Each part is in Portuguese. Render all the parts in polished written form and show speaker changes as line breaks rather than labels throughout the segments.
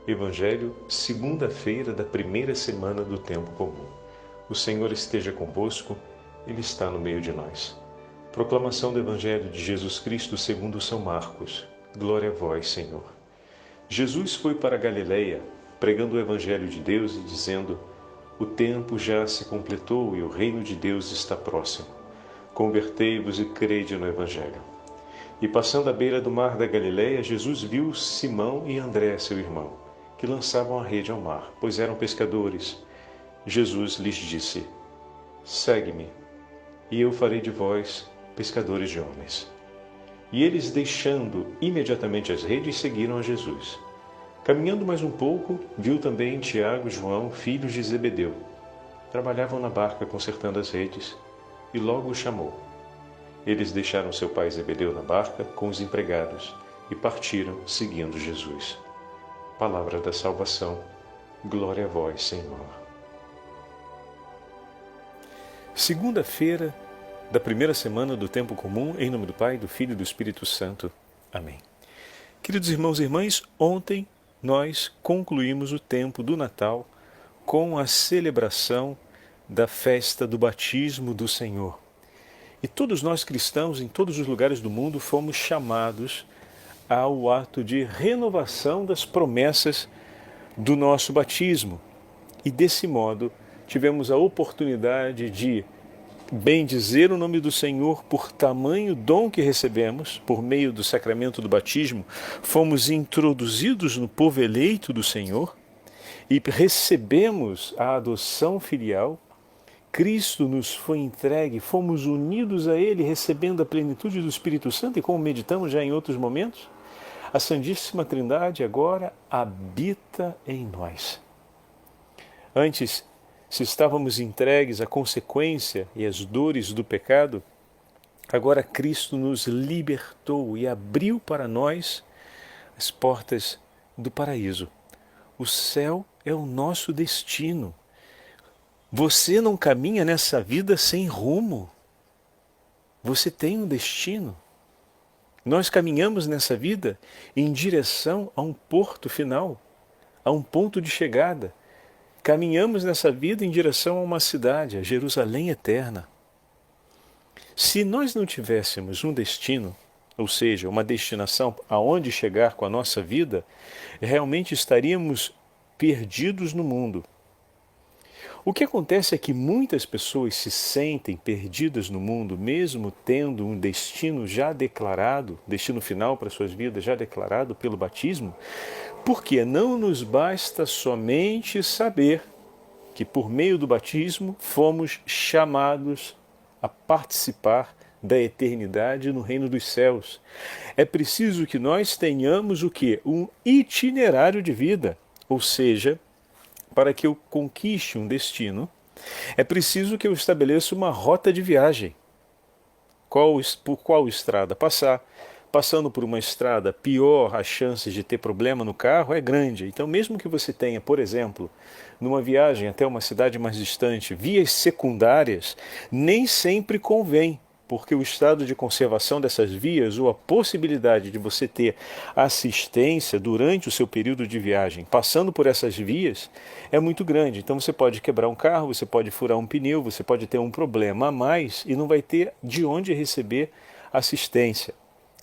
Evangelho, segunda-feira da primeira semana do Tempo Comum. O Senhor esteja convosco, Ele está no meio de nós. Proclamação do Evangelho de Jesus Cristo segundo São Marcos. Glória a vós, Senhor. Jesus foi para a Galileia, pregando o Evangelho de Deus e dizendo: o tempo já se completou e o reino de Deus está próximo. Convertei-vos e crede no Evangelho. E passando à beira do mar da Galileia, Jesus viu Simão e André, seu irmão, que lançavam a rede ao mar, pois eram pescadores. Jesus lhes disse: segue-me, e eu farei de vós pescadores de homens. E eles, deixando imediatamente as redes, seguiram a Jesus. Caminhando mais um pouco, viu também Tiago e João, filhos de Zebedeu. Trabalhavam na barca consertando as redes, e logo os chamou. Eles deixaram seu pai Zebedeu na barca com os empregados e partiram seguindo Jesus. Palavra da salvação. Glória a vós, Senhor.
Segunda-feira da primeira semana do Tempo Comum, em nome do Pai, do Filho e do Espírito Santo. Amém. Queridos irmãos e irmãs, ontem nós concluímos o tempo do Natal com a celebração da festa do batismo do Senhor. E todos nós cristãos, em todos os lugares do mundo, fomos chamados ao ato de renovação das promessas do nosso batismo. E desse modo tivemos a oportunidade de bendizer o nome do Senhor por tamanho dom que recebemos, por meio do sacramento do batismo, fomos introduzidos no povo eleito do Senhor e recebemos a adoção filial. Cristo nos foi entregue, fomos unidos a Ele, recebendo a plenitude do Espírito Santo, e como meditamos já em outros momentos, a Santíssima Trindade agora habita em nós. Antes, se estávamos entregues à consequência e às dores do pecado, agora Cristo nos libertou e abriu para nós as portas do paraíso. O céu é o nosso destino. Você não caminha nessa vida sem rumo. Você tem um destino. Nós caminhamos nessa vida em direção a um porto final, a um ponto de chegada. Caminhamos nessa vida em direção a uma cidade, a Jerusalém eterna. Se nós não tivéssemos um destino, ou seja, uma destinação aonde chegar com a nossa vida, realmente estaríamos perdidos no mundo. O que acontece é que muitas pessoas se sentem perdidas no mundo, mesmo tendo um destino já declarado, destino final para suas vidas já declarado pelo batismo, porque não nos basta somente saber que por meio do batismo fomos chamados a participar da eternidade no reino dos céus. É preciso que nós tenhamos o quê? Um itinerário de vida, ou seja, para que eu conquiste um destino, é preciso que eu estabeleça uma rota de viagem. Por qual estrada passar? Passando por uma estrada pior, as chances de ter problema no carro é grande. Então, mesmo que você tenha, por exemplo, numa viagem até uma cidade mais distante, vias secundárias, nem sempre convém, porque o estado de conservação dessas vias ou a possibilidade de você ter assistência durante o seu período de viagem, passando por essas vias, é muito grande. Então você pode quebrar um carro, você pode furar um pneu, você pode ter um problema a mais e não vai ter de onde receber assistência.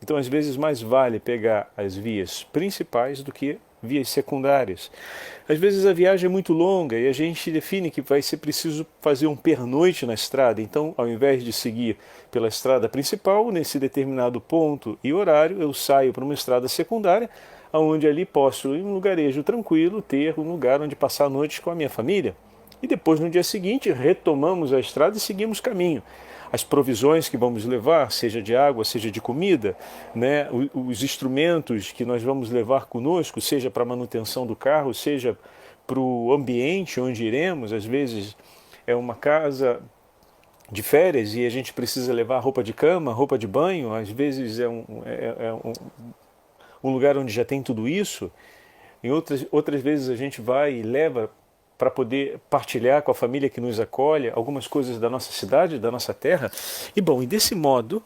Então, às vezes, mais vale pegar as vias principais do que vias secundárias. Às vezes a viagem é muito longa e a gente define que vai ser preciso fazer um pernoite na estrada. Então, ao invés de seguir pela estrada principal, nesse determinado ponto e horário, eu saio para uma estrada secundária, onde ali posso, em um lugarejo tranquilo, ter um lugar onde passar a noite com a minha família. E depois, no dia seguinte, retomamos a estrada e seguimos caminho. As provisões que vamos levar, seja de água, seja de comida, né? Os instrumentos que nós vamos levar conosco, seja para a manutenção do carro, seja para o ambiente onde iremos. Às vezes é uma casa de férias e a gente precisa levar roupa de cama, roupa de banho. Às vezes é um lugar onde já tem tudo isso. Em outras vezes a gente vai e leva para poder partilhar com a família que nos acolhe algumas coisas da nossa cidade, da nossa terra. E desse modo,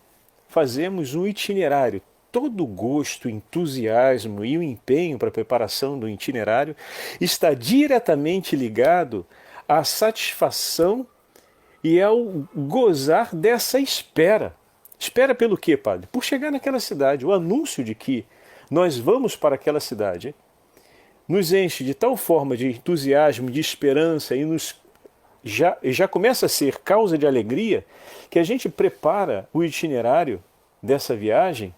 fazemos um itinerário. todo o gosto, o entusiasmo e o empenho para a preparação do itinerário está diretamente ligado à satisfação e ao gozar dessa espera. Espera pelo quê, padre? Por chegar naquela cidade. O anúncio de que nós vamos para aquela cidade nos enche de tal forma de entusiasmo, de esperança e já começa a ser causa de alegria que a gente prepara o itinerário dessa viagem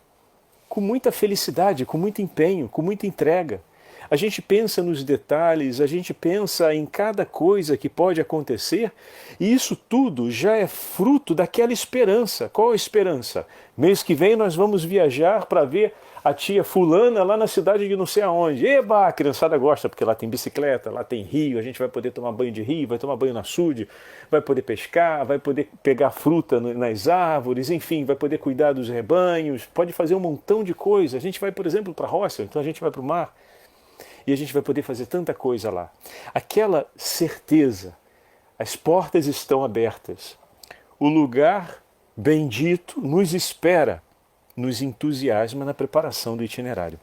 com muita felicidade, com muito empenho, com muita entrega. A gente pensa nos detalhes, a gente pensa em cada coisa que pode acontecer, e isso tudo já é fruto daquela esperança. Qual a esperança? Mês que vem nós vamos viajar para ver a tia fulana lá na cidade de não sei aonde. Eba, a criançada gosta, porque lá tem bicicleta, lá tem rio, a gente vai poder tomar banho de rio, vai tomar banho na açude, vai poder pescar, vai poder pegar fruta nas árvores, enfim, vai poder cuidar dos rebanhos, pode fazer um montão de coisa. A gente vai, por exemplo, para a roça, então a gente vai para o mar, e a gente vai poder fazer tanta coisa lá. Aquela certeza, as portas estão abertas, o lugar bendito nos espera, nos entusiasma na preparação do itinerário.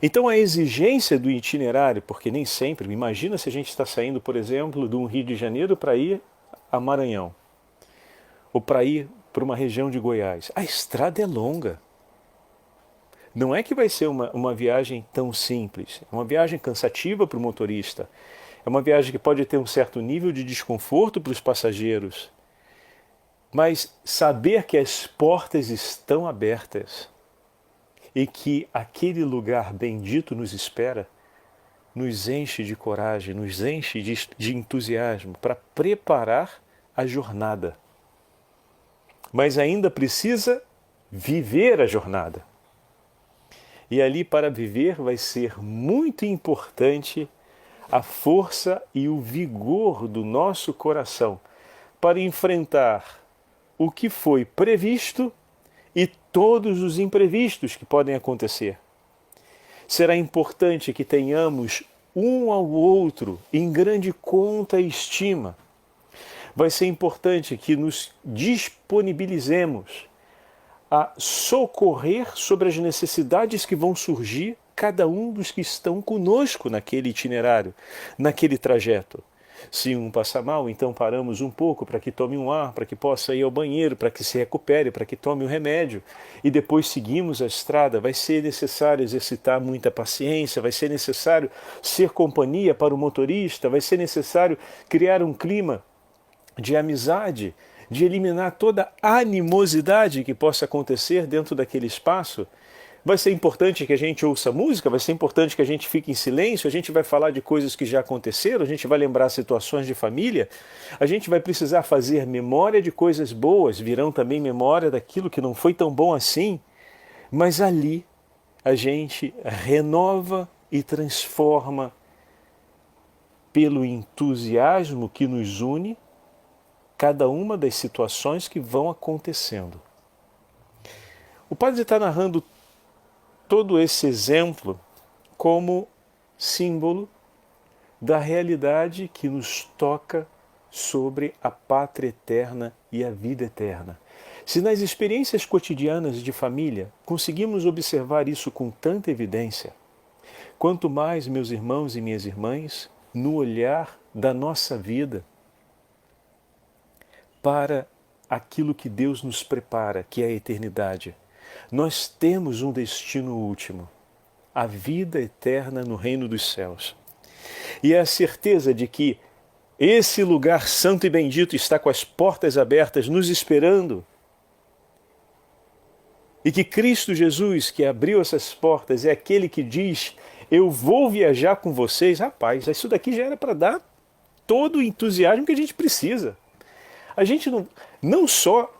Então a exigência do itinerário, porque nem sempre, imagina se a gente está saindo, por exemplo, de um Rio de Janeiro para ir a Maranhão, ou para ir para uma região de Goiás. A estrada é longa. Não é que vai ser uma viagem tão simples, é uma viagem cansativa para o motorista, é uma viagem que pode ter um certo nível de desconforto para os passageiros, mas saber que as portas estão abertas e que aquele lugar bendito nos espera, nos enche de coragem, nos enche de entusiasmo para preparar a jornada. Mas ainda precisa viver a jornada. E ali, para viver, vai ser muito importante a força e o vigor do nosso coração para enfrentar o que foi previsto e todos os imprevistos que podem acontecer. Será importante que tenhamos um ao outro em grande conta e estima. Vai ser importante que nos disponibilizemos a socorrer sobre as necessidades que vão surgir cada um dos que estão conosco naquele itinerário, naquele trajeto. Se um passa mal, então paramos um pouco para que tome um ar, para que possa ir ao banheiro, para que se recupere, para que tome um remédio e depois seguimos a estrada. Vai ser necessário exercitar muita paciência, vai ser necessário ser companhia para o motorista, vai ser necessário criar um clima de amizade, de eliminar toda a animosidade que possa acontecer dentro daquele espaço. Vai ser importante que a gente ouça música, vai ser importante que a gente fique em silêncio, a gente vai falar de coisas que já aconteceram, a gente vai lembrar situações de família, a gente vai precisar fazer memória de coisas boas, virão também memória daquilo que não foi tão bom assim, mas ali a gente renova e transforma pelo entusiasmo que nos une cada uma das situações que vão acontecendo. O padre está narrando todo esse exemplo como símbolo da realidade que nos toca sobre a pátria eterna e a vida eterna. Se nas experiências cotidianas de família conseguimos observar isso com tanta evidência, quanto mais, meus irmãos e minhas irmãs, no olhar da nossa vida para aquilo que Deus nos prepara, que é a eternidade. Nós temos um destino último, a vida eterna no reino dos céus. E é a certeza de que esse lugar santo e bendito está com as portas abertas, nos esperando. E que Cristo Jesus, que abriu essas portas, é aquele que diz: eu vou viajar com vocês. Rapaz, isso daqui já era para dar todo o entusiasmo que a gente precisa. A gente não só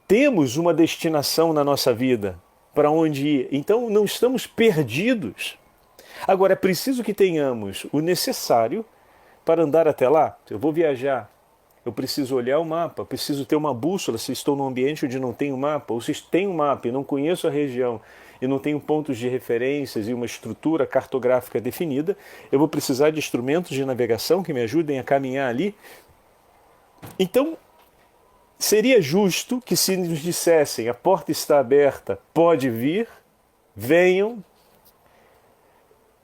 temos uma destinação na nossa vida para onde ir, então não estamos perdidos. Agora, é preciso que tenhamos o necessário para andar até lá. Eu vou viajar, eu preciso olhar o mapa, preciso ter uma bússola se estou num ambiente onde não tenho mapa, ou se tenho mapa e não conheço a região e não tenho pontos de referências e uma estrutura cartográfica definida, eu vou precisar de instrumentos de navegação que me ajudem a caminhar ali. Então, seria justo que se nos dissessem, a porta está aberta, pode vir, venham,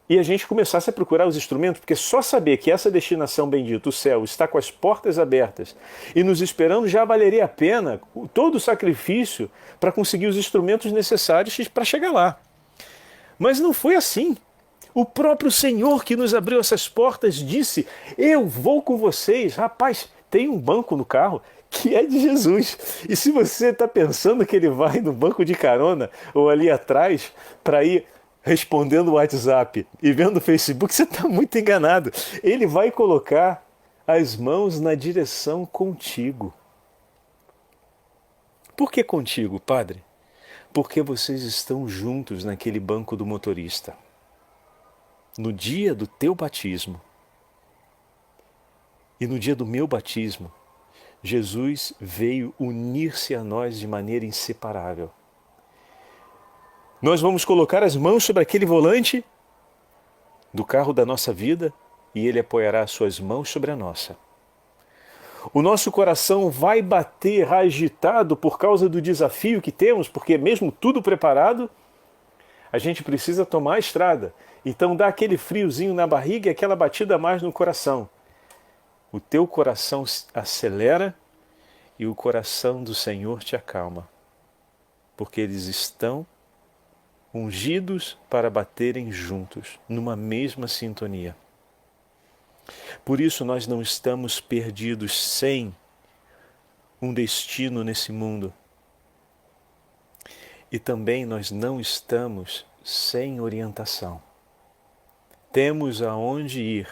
e a gente começasse a procurar os instrumentos, porque só saber que essa destinação bendita, o céu, está com as portas abertas e nos esperando, já valeria a pena todo o sacrifício para conseguir os instrumentos necessários para chegar lá. Mas não foi assim. O próprio Senhor que nos abriu essas portas disse, eu vou com vocês. Rapaz, tem um banco no carro que é de Jesus. E se você está pensando que ele vai no banco de carona ou ali atrás para ir respondendo o WhatsApp e vendo o Facebook, você está muito enganado. Ele vai colocar as mãos na direção contigo. Por que contigo, Padre? Porque vocês estão juntos naquele banco do motorista. No dia do teu batismo e no dia do meu batismo, Jesus veio unir-se a nós de maneira inseparável. Nós vamos colocar as mãos sobre aquele volante do carro da nossa vida e Ele apoiará as suas mãos sobre a nossa. O nosso coração vai bater agitado por causa do desafio que temos, porque mesmo tudo preparado, a gente precisa tomar a estrada. Então dá aquele friozinho na barriga e aquela batida a mais no coração. O teu coração acelera e o coração do Senhor te acalma, porque eles estão ungidos para baterem juntos, numa mesma sintonia. Por isso nós não estamos perdidos sem um destino nesse mundo. E também nós não estamos sem orientação. Temos aonde ir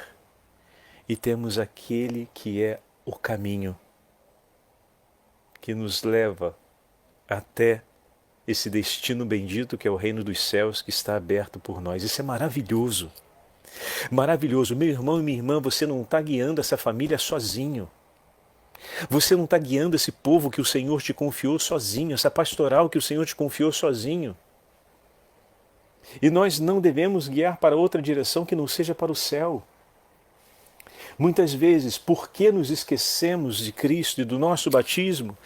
e temos aquele que é o caminho, que nos leva até esse destino bendito que é o reino dos céus que está aberto por nós. Isso é maravilhoso. Maravilhoso. Meu irmão e minha irmã, você não está guiando essa família sozinho. Você não está guiando esse povo que o Senhor te confiou sozinho, essa pastoral que o Senhor te confiou sozinho. E nós não devemos guiar para outra direção que não seja para o céu. Muitas vezes, porque nos esquecemos de Cristo e do nosso batismo,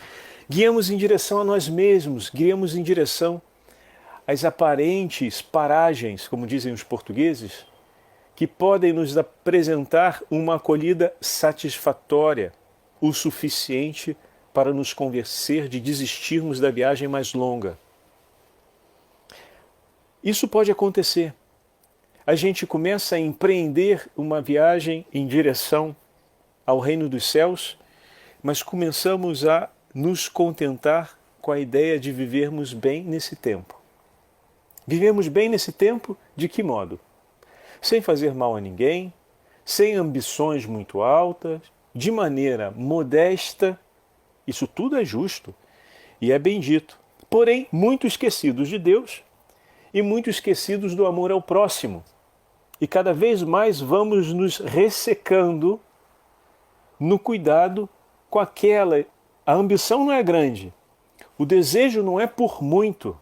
guiamos em direção a nós mesmos, guiamos em direção às aparentes paragens, como dizem os portugueses, que podem nos apresentar uma acolhida satisfatória, o suficiente para nos convencer de desistirmos da viagem mais longa. Isso pode acontecer. A gente começa a empreender uma viagem em direção ao reino dos céus, mas começamos a nos contentar com a ideia de vivermos bem nesse tempo. Vivemos bem nesse tempo de que modo? Sem fazer mal a ninguém, sem ambições muito altas, de maneira modesta. Isso tudo é justo e é bendito. Porém, muito esquecidos de Deus e muito esquecidos do amor ao próximo. E cada vez mais vamos nos ressecando no cuidado com aquela. A ambição não é grande, o desejo não é por muito,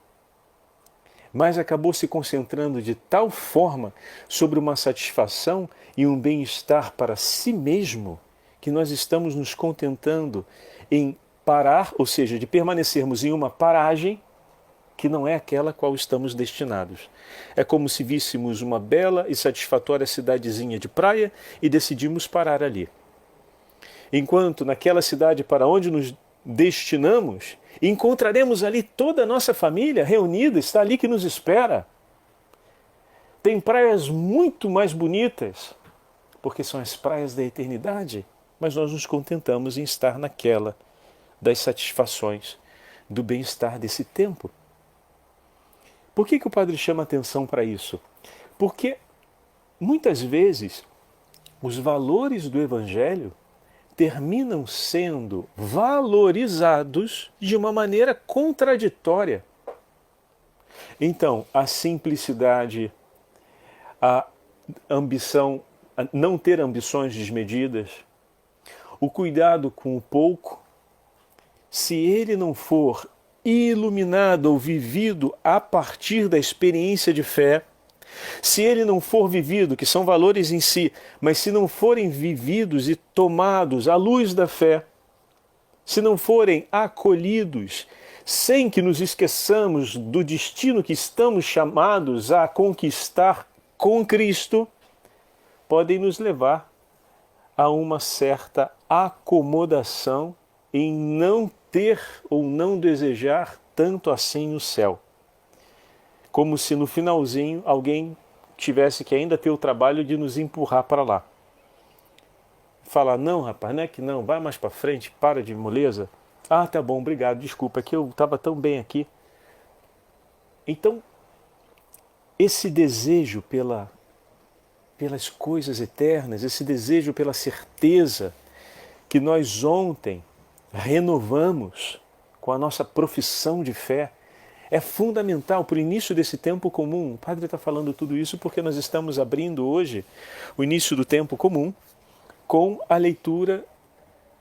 mas acabou se concentrando de tal forma sobre uma satisfação e um bem-estar para si mesmo, que nós estamos nos contentando em parar, ou seja, de permanecermos em uma paragem que não é aquela a qual estamos destinados. É como se víssemos uma bela e satisfatória cidadezinha de praia e decidimos parar ali. Enquanto naquela cidade para onde nos destinamos, encontraremos ali toda a nossa família reunida, está ali que nos espera. Tem praias muito mais bonitas, porque são as praias da eternidade, mas nós nos contentamos em estar naquela das satisfações, do bem-estar desse tempo. Por que o padre chama atenção para isso? Porque muitas vezes os valores do Evangelho terminam sendo valorizados de uma maneira contraditória. Então, a simplicidade, a ambição, a não ter ambições desmedidas, o cuidado com o pouco, se ele não for iluminado ou vivido a partir da experiência de fé, se ele não for vivido, que são valores em si, mas se não forem vividos e tomados à luz da fé, se não forem acolhidos, sem que nos esqueçamos do destino que estamos chamados a conquistar com Cristo, podem nos levar a uma certa acomodação em não ter ou não desejar tanto assim o céu. Como se no finalzinho alguém tivesse que ainda ter o trabalho de nos empurrar para lá. Falar, não rapaz, não é que não, vai mais para frente, para de moleza. Ah, tá bom, obrigado, desculpa, é que eu estava tão bem aqui. Então, esse desejo pelas coisas eternas, esse desejo pela certeza que nós ontem renovamos com a nossa profissão de fé, é fundamental para o início desse tempo comum. O Padre está falando tudo isso porque nós estamos abrindo hoje o início do tempo comum com a leitura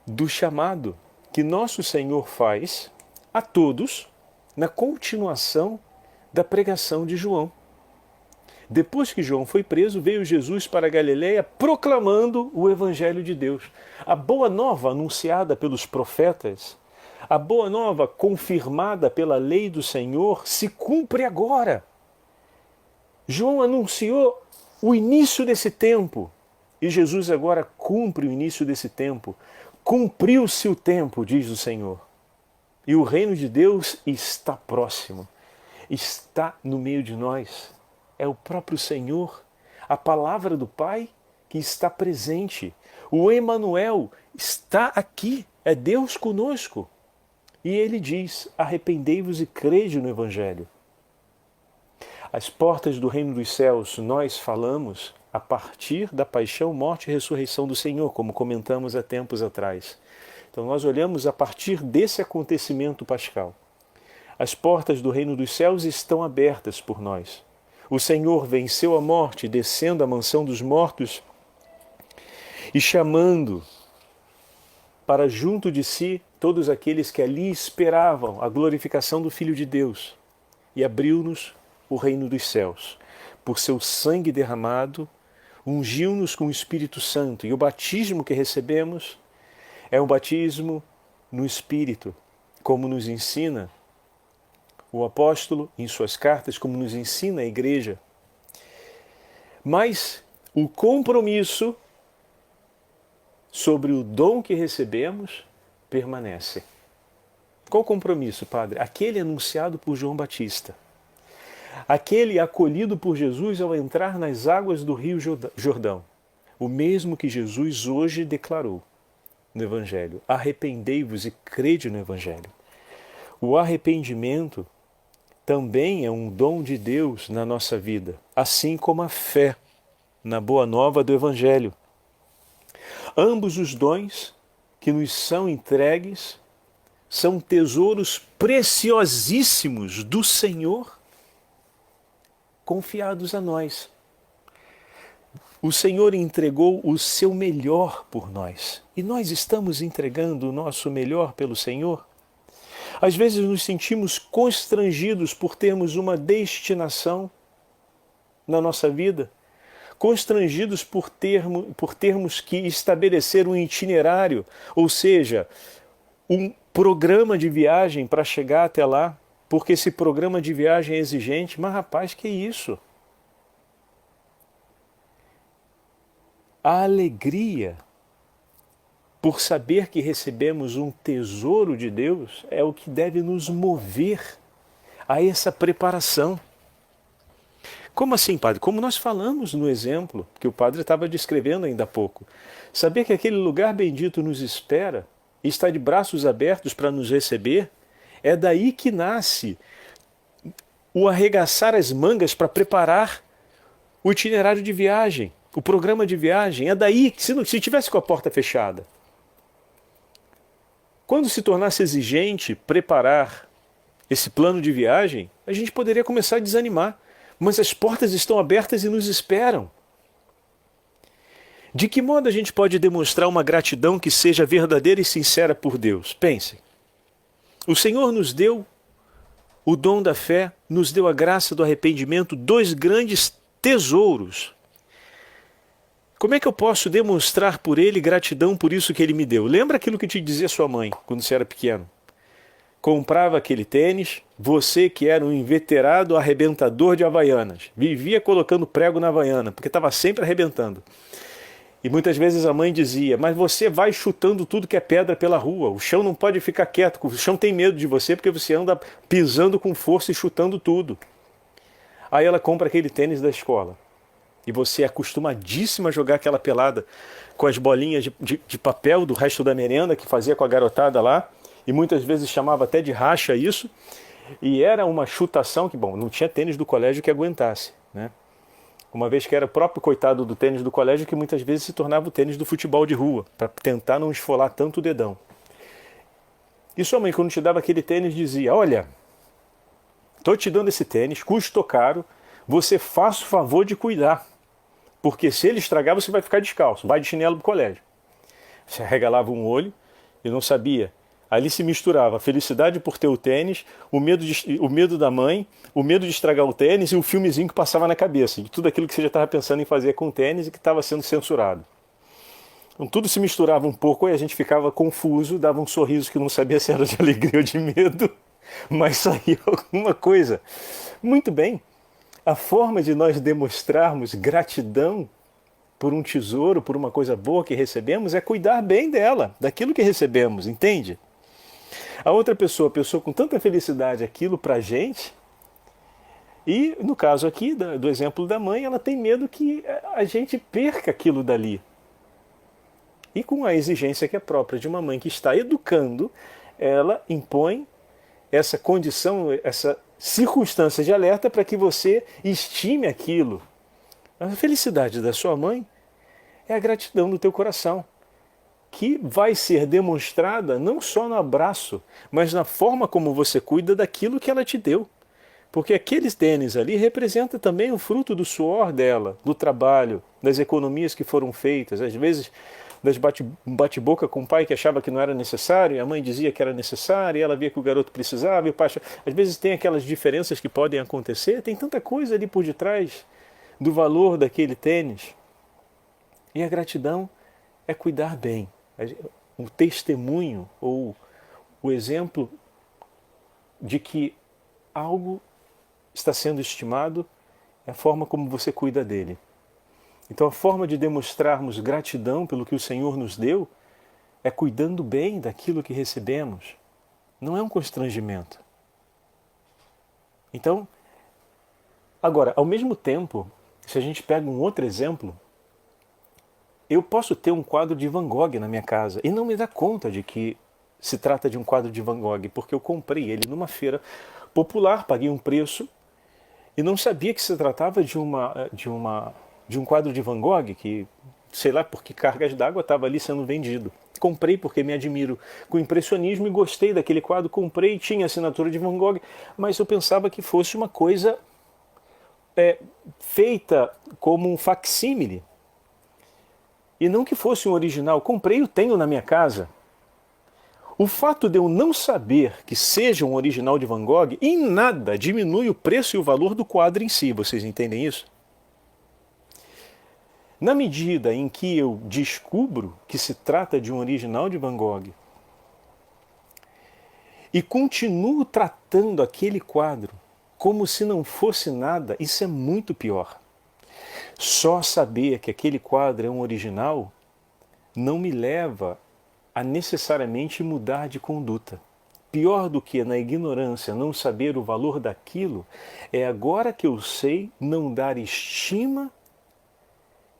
do chamado que nosso Senhor faz a todos na continuação da pregação de João. Depois que João foi preso, veio Jesus para a Galileia proclamando o Evangelho de Deus. A boa nova anunciada pelos profetas, a boa nova confirmada pela lei do Senhor, se cumpre agora. João anunciou o início desse tempo e Jesus agora cumpre o início desse tempo. Cumpriu-se o tempo, diz o Senhor. E o reino de Deus está próximo, está no meio de nós. É o próprio Senhor, a palavra do Pai que está presente. O Emanuel está aqui, é Deus conosco. E ele diz, arrependei-vos e crede no Evangelho. As portas do reino dos céus nós falamos a partir da paixão, morte e ressurreição do Senhor, como comentamos há tempos atrás. Então nós olhamos a partir desse acontecimento pascal. As portas do reino dos céus estão abertas por nós. O Senhor venceu a morte, descendo à mansão dos mortos e chamando para junto de si todos aqueles que ali esperavam a glorificação do Filho de Deus, e abriu-nos o reino dos céus. Por seu sangue derramado, ungiu-nos com o Espírito Santo, e o batismo que recebemos é um batismo no Espírito, como nos ensina o apóstolo em suas cartas, como nos ensina a igreja. Mas o compromisso sobre o dom que recebemos permanece. Qual compromisso, Padre? Aquele anunciado por João Batista. Aquele acolhido por Jesus ao entrar nas águas do Rio Jordão. O mesmo que Jesus hoje declarou no Evangelho. Arrependei-vos e crede no Evangelho. O arrependimento também é um dom de Deus na nossa vida, assim como a fé na boa nova do Evangelho. Ambos os dons que nos são entregues são tesouros preciosíssimos do Senhor, confiados a nós. O Senhor entregou o seu melhor por nós, e nós estamos entregando o nosso melhor pelo Senhor. Às vezes nos sentimos constrangidos por termos uma destinação na nossa vida, constrangidos por termos que estabelecer um itinerário, ou seja, um programa de viagem para chegar até lá, porque esse programa de viagem é exigente. Mas rapaz, que isso? A alegria por saber que recebemos um tesouro de Deus é o que deve nos mover a essa preparação. Como assim, Padre? Como nós falamos no exemplo que o Padre estava descrevendo ainda há pouco. Saber que aquele lugar bendito nos espera e está de braços abertos para nos receber, é daí que nasce o arregaçar as mangas para preparar o itinerário de viagem, o programa de viagem. É daí que, se tivesse com a porta fechada, quando se tornasse exigente preparar esse plano de viagem, a gente poderia começar a desanimar. Mas as portas estão abertas e nos esperam. De que modo a gente pode demonstrar uma gratidão que seja verdadeira e sincera por Deus? Pensem. O Senhor nos deu o dom da fé, nos deu a graça do arrependimento, dois grandes tesouros. Como é que eu posso demonstrar por ele gratidão por isso que ele me deu? Lembra aquilo que te dizia sua mãe quando você era pequeno? Comprava aquele tênis, você que era um inveterado arrebentador de havaianas, vivia colocando prego na havaiana, porque estava sempre arrebentando. E muitas vezes a mãe dizia, mas você vai chutando tudo que é pedra pela rua, o chão não pode ficar quieto, o chão tem medo de você porque você anda pisando com força e chutando tudo. Aí ela compra aquele tênis da escola. E você é acostumadíssima a jogar aquela pelada com as bolinhas de papel do resto da merenda que fazia com a garotada lá. E muitas vezes chamava até de racha isso. E era uma chutação que, bom, não tinha tênis do colégio que aguentasse, né? Uma vez que era o próprio coitado do tênis do colégio que muitas vezes se tornava o tênis do futebol de rua, para tentar não esfolar tanto o dedão. E sua mãe, quando te dava aquele tênis, dizia, olha, estou te dando esse tênis, custou caro, você faça o favor de cuidar. Porque se ele estragar, você vai ficar descalço, vai de chinelo pro colégio. Você arregalava um olho e não sabia. Ali se misturava a felicidade por ter o tênis, o medo da mãe, o medo de estragar o tênis e o filmezinho que passava na cabeça. De tudo aquilo que você já estava pensando em fazer com o tênis e que estava sendo censurado. Então tudo se misturava um pouco e a gente ficava confuso, dava um sorriso que não sabia se era de alegria ou de medo, mas saía alguma coisa. Muito bem. A forma de nós demonstrarmos gratidão por um tesouro, por uma coisa boa que recebemos, é cuidar bem dela, daquilo que recebemos, entende? A outra pessoa pensou com tanta felicidade aquilo pra gente, e no caso aqui, do exemplo da mãe, ela tem medo que a gente perca aquilo dali. E com a exigência que é própria de uma mãe que está educando, ela impõe essa condição, essa circunstância de alerta para que você estime aquilo. A felicidade da sua mãe é a gratidão do teu coração, que vai ser demonstrada não só no abraço, mas na forma como você cuida daquilo que ela te deu. Porque aqueles tênis ali representam também o fruto do suor dela, do trabalho, das economias que foram feitas, às vezes das bate-boca com o pai que achava que não era necessário, e a mãe dizia que era necessário, e ela via que o garoto precisava, e o pai achava... Às vezes tem aquelas diferenças que podem acontecer, tem tanta coisa ali por detrás do valor daquele tênis. E a gratidão é cuidar bem. O testemunho ou o exemplo de que algo está sendo estimado é a forma como você cuida dele. Então a forma de demonstrarmos gratidão pelo que o Senhor nos deu é cuidando bem daquilo que recebemos. Não é um constrangimento. Então, agora, ao mesmo tempo, se a gente pega um outro exemplo, eu posso ter um quadro de Van Gogh na minha casa e não me dar conta de que se trata de um quadro de Van Gogh, porque eu comprei ele numa feira popular, paguei um preço e não sabia que se tratava de um quadro de Van Gogh que, sei lá por que cargas d'água, estava ali sendo vendido. Comprei porque me admiro com impressionismo e gostei daquele quadro, comprei, tinha assinatura de Van Gogh, mas eu pensava que fosse uma coisa feita como um facsímile. E não que fosse um original. Comprei e o tenho na minha casa. O fato de eu não saber que seja um original de Van Gogh em nada diminui o preço e o valor do quadro em si. Vocês entendem isso? Na medida em que eu descubro que se trata de um original de Van Gogh e continuo tratando aquele quadro como se não fosse nada, isso é muito pior. Só saber que aquele quadro é um original não me leva a necessariamente mudar de conduta. Pior do que na ignorância não saber o valor daquilo é agora que eu sei não dar estima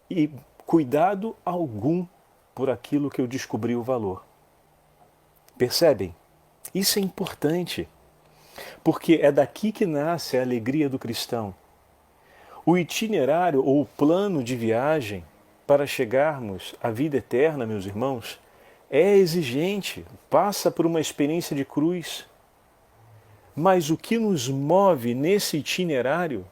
e cuidado algum por aquilo que eu descobri o valor. Percebem? Isso é importante, porque é daqui que nasce a alegria do cristão. O itinerário ou o plano de viagem para chegarmos à vida eterna, meus irmãos, é exigente, passa por uma experiência de cruz. Mas o que nos move nesse itinerário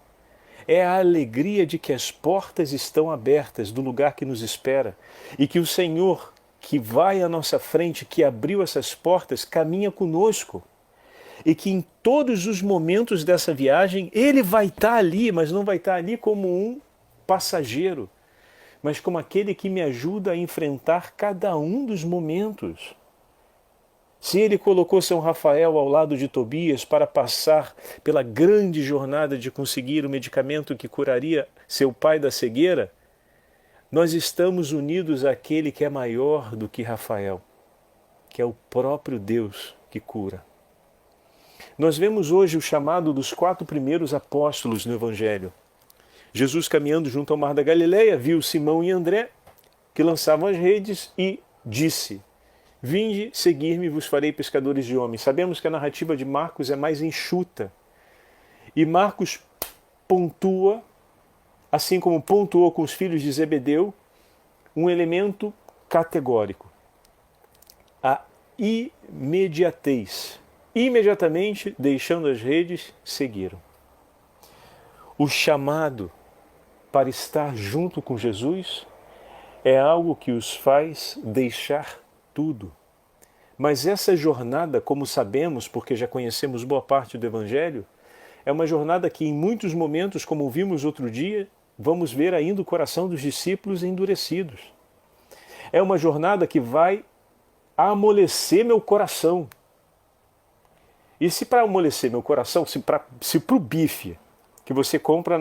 é a alegria de que as portas estão abertas do lugar que nos espera e que o Senhor, que vai à nossa frente, que abriu essas portas, caminha conosco. E que em todos os momentos dessa viagem, Ele vai estar ali, mas não vai estar ali como um passageiro, mas como aquele que me ajuda a enfrentar cada um dos momentos. Se ele colocou São Rafael ao lado de Tobias para passar pela grande jornada de conseguir o medicamento que curaria seu pai da cegueira, nós estamos unidos àquele que é maior do que Rafael, que é o próprio Deus que cura. Nós vemos hoje o chamado dos 4 primeiros apóstolos no Evangelho. Jesus, caminhando junto ao mar da Galileia, viu Simão e André, que lançavam as redes, e disse: vinde, seguir-me, vos farei pescadores de homens. Sabemos que a narrativa de Marcos é mais enxuta. E Marcos pontua, assim como pontuou com os filhos de Zebedeu, um elemento categórico: a imediatez. Imediatamente, deixando as redes, seguiram. O chamado para estar junto com Jesus é algo que os faz deixar tudo. Mas essa jornada, como sabemos, porque já conhecemos boa parte do Evangelho, é uma jornada que em muitos momentos, como vimos outro dia, vamos ver ainda o coração dos discípulos endurecidos. É uma jornada que vai amolecer meu coração. E se para amolecer meu coração, se para o bife que você compra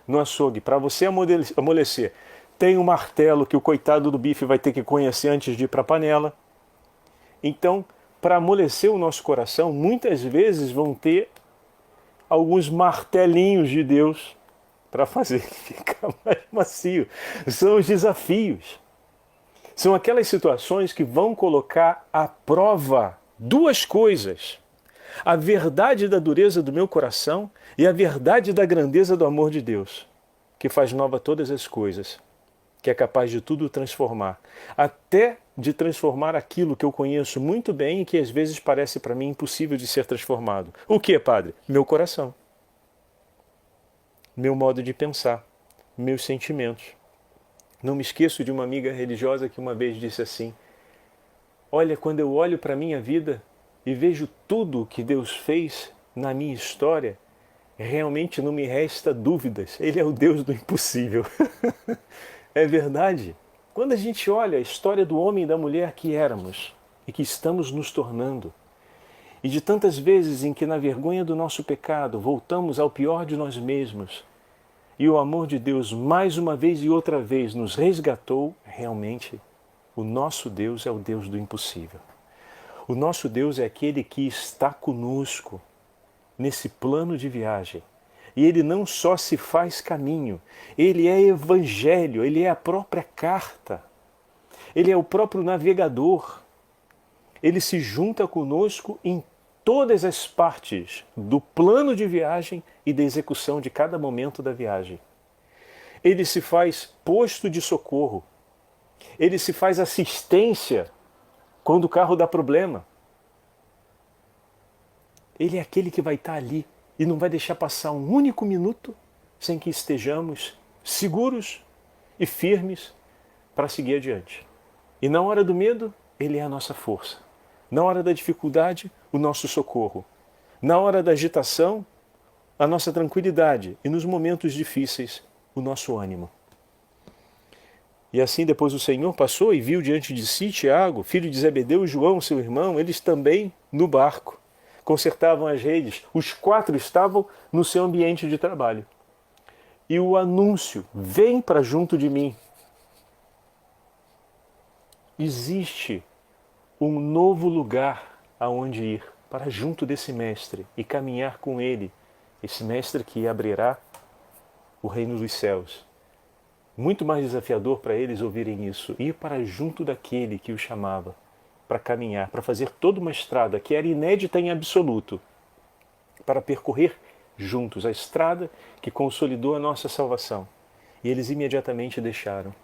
no açougue, para você amolecer, tem um martelo que o coitado do bife vai ter que conhecer antes de ir para a panela. Então, para amolecer o nosso coração, muitas vezes vão ter alguns martelinhos de Deus para fazer ele ficar mais macio. São os desafios. São aquelas situações que vão colocar à prova 2 coisas: a verdade da dureza do meu coração e a verdade da grandeza do amor de Deus, que faz nova todas as coisas, que é capaz de tudo transformar, até de transformar aquilo que eu conheço muito bem e que às vezes parece para mim impossível de ser transformado. O que, padre? Meu coração, meu modo de pensar, meus sentimentos. Não me esqueço de uma amiga religiosa que uma vez disse assim: olha, quando eu olho para a minha vida e vejo tudo o que Deus fez na minha história, realmente não me resta dúvidas. Ele é o Deus do impossível. É verdade. Quando a gente olha a história do homem e da mulher que éramos e que estamos nos tornando, e de tantas vezes em que na vergonha do nosso pecado voltamos ao pior de nós mesmos, e o amor de Deus mais uma vez e outra vez nos resgatou, realmente o nosso Deus é o Deus do impossível. O nosso Deus é aquele que está conosco nesse plano de viagem. E Ele não só se faz caminho, Ele é evangelho, Ele é a própria carta. Ele é o próprio navegador. Ele se junta conosco em todas as partes do plano de viagem e da execução de cada momento da viagem. Ele se faz posto de socorro. Ele se faz assistência quando o carro dá problema. Ele é aquele que vai estar ali e não vai deixar passar um único minuto sem que estejamos seguros e firmes para seguir adiante. E na hora do medo, Ele é a nossa força. Na hora da dificuldade, o nosso socorro. Na hora da agitação, a nossa tranquilidade. E nos momentos difíceis, o nosso ânimo. E assim depois o Senhor passou e viu diante de si Tiago, filho de Zebedeu, e João, seu irmão, eles também no barco. Consertavam as redes. Os 4 estavam no seu ambiente de trabalho. E o anúncio: vem para junto de mim. Existe um novo lugar aonde ir, para junto desse mestre e caminhar com ele, esse mestre que abrirá o reino dos céus. Muito mais desafiador para eles ouvirem isso, ir para junto daquele que o chamava, para caminhar, para fazer toda uma estrada que era inédita em absoluto, para percorrer juntos a estrada que consolidou a nossa salvação. E eles imediatamente deixaram.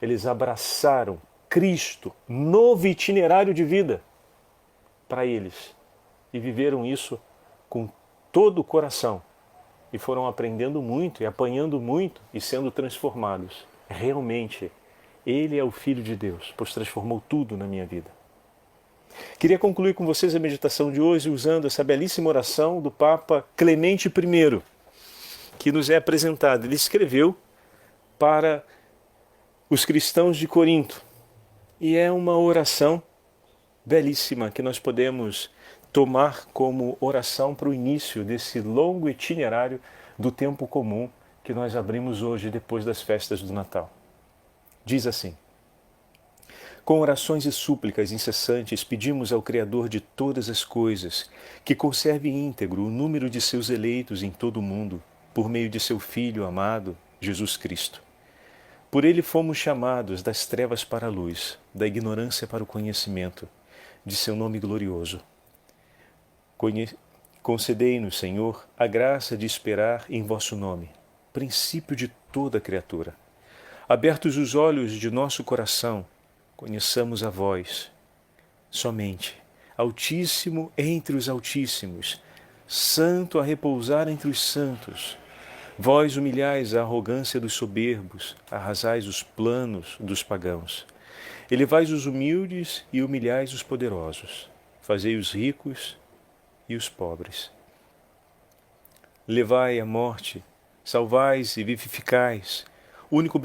Eles abraçaram Cristo, novo itinerário de vida para eles, e viveram isso com todo o coração. E foram aprendendo muito e apanhando muito e sendo transformados. Realmente, Ele é o Filho de Deus, pois transformou tudo na minha vida. Queria concluir com vocês a meditação de hoje usando essa belíssima oração do Papa Clemente I, que nos é apresentada. Ele escreveu para os cristãos de Corinto. E é uma oração belíssima que nós podemos tomar como oração para o início desse longo itinerário do tempo comum que nós abrimos hoje depois das festas do Natal. Diz assim: com orações e súplicas incessantes pedimos ao Criador de todas as coisas que conserve íntegro o número de seus eleitos em todo o mundo, por meio de seu Filho amado, Jesus Cristo. Por ele fomos chamados das trevas para a luz, da ignorância para o conhecimento, de seu nome glorioso. Concedei-nos, Senhor, a graça de esperar em vosso nome, princípio de toda criatura. Abertos os olhos de nosso coração, conheçamos a vós, somente, Altíssimo entre os altíssimos, Santo a repousar entre os santos. Vós humilhais a arrogância dos soberbos, arrasais os planos dos pagãos. Elevais os humildes e humilhais os poderosos. Fazei os ricos e os pobres. Levai a morte, salvais e vivificais, único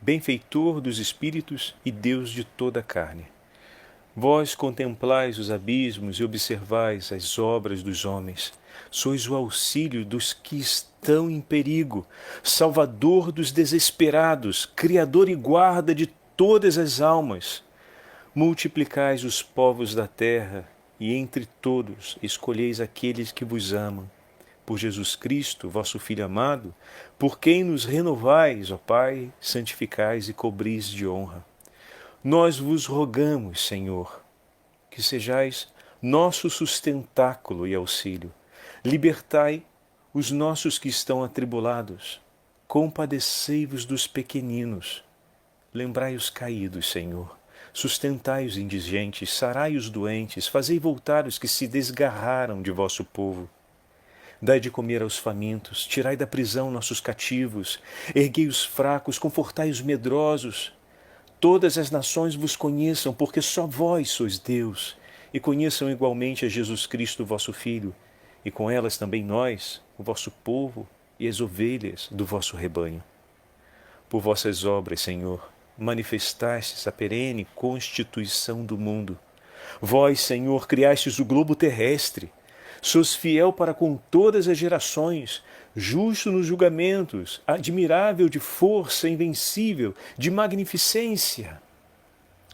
benfeitor dos espíritos e Deus de toda a carne. Vós contemplais os abismos e observais as obras dos homens. Sois o auxílio dos que estão em perigo, salvador dos desesperados, criador e guarda de todas as almas. Multiplicais os povos da terra e entre todos escolheis aqueles que vos amam. Por Jesus Cristo, vosso Filho amado, por quem nos renovais, ó Pai, santificais e cobris de honra. Nós vos rogamos, Senhor, que sejais nosso sustentáculo e auxílio. Libertai os nossos que estão atribulados. Compadecei-vos dos pequeninos. Lembrai os caídos, Senhor. Sustentai os indigentes, sarai os doentes, fazei voltar os que se desgarraram de vosso povo. Dai de comer aos famintos, tirai da prisão nossos cativos, erguei os fracos, confortai os medrosos. Todas as nações vos conheçam, porque só vós sois Deus, e conheçam igualmente a Jesus Cristo, vosso Filho, e com elas também nós, o vosso povo e as ovelhas do vosso rebanho. Por vossas obras, Senhor, manifestastes a perene constituição do mundo. Vós, Senhor, criastes o globo terrestre. Sois fiel para com todas as gerações, justo nos julgamentos, admirável de força, invencível, de magnificência.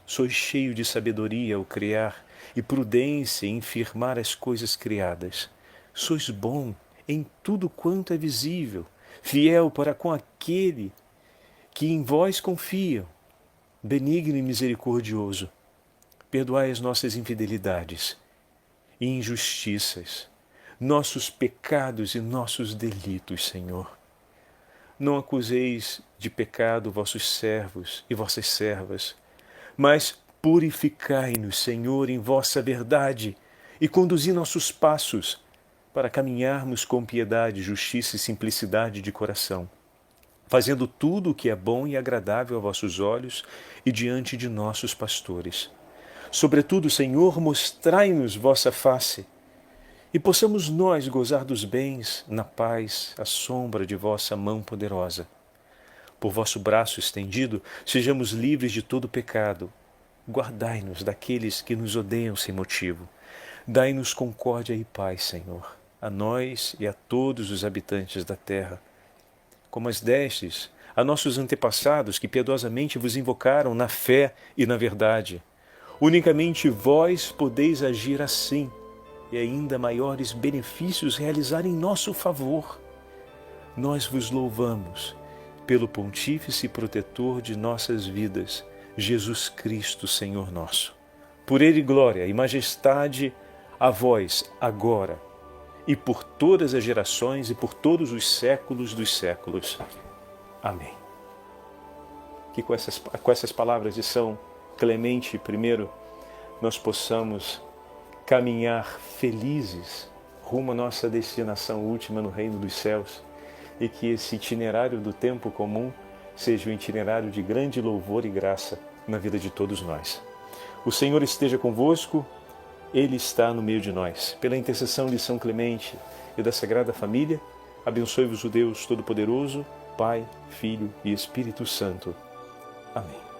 Sois cheio de sabedoria ao criar e prudência em firmar as coisas criadas. Sois bom em tudo quanto é visível, fiel para com aquele que em vós confiam, benigno e misericordioso. Perdoai as nossas infidelidades e injustiças, nossos pecados e nossos delitos, Senhor. Não acuseis de pecado vossos servos e vossas servas, mas purificai-nos, Senhor, em vossa verdade e conduzi nossos passos para caminharmos com piedade, justiça e simplicidade de coração, fazendo tudo o que é bom e agradável a vossos olhos e diante de nossos pastores. Sobretudo, Senhor, mostrai-nos vossa face, e possamos nós gozar dos bens, na paz, à sombra de vossa mão poderosa. Por vosso braço estendido, sejamos livres de todo pecado. Guardai-nos daqueles que nos odeiam sem motivo. Dai-nos concórdia e paz, Senhor, a nós e a todos os habitantes da terra. Como as destes a nossos antepassados que piedosamente vos invocaram na fé e na verdade. Unicamente vós podeis agir assim e ainda maiores benefícios realizar em nosso favor. Nós vos louvamos pelo Pontífice protetor de nossas vidas, Jesus Cristo, Senhor nosso. Por ele glória e majestade a vós agora e por todas as gerações e por todos os séculos dos séculos. Amém. Que com essas palavras de São Clemente I, nós possamos caminhar felizes rumo à nossa destinação última no reino dos céus e que esse itinerário do tempo comum seja um itinerário de grande louvor e graça na vida de todos nós. O Senhor esteja convosco, Ele está no meio de nós. Pela intercessão de São Clemente e da Sagrada Família, Abençoe-vos o Deus Todo-Poderoso, Pai, Filho e Espírito Santo. Amém.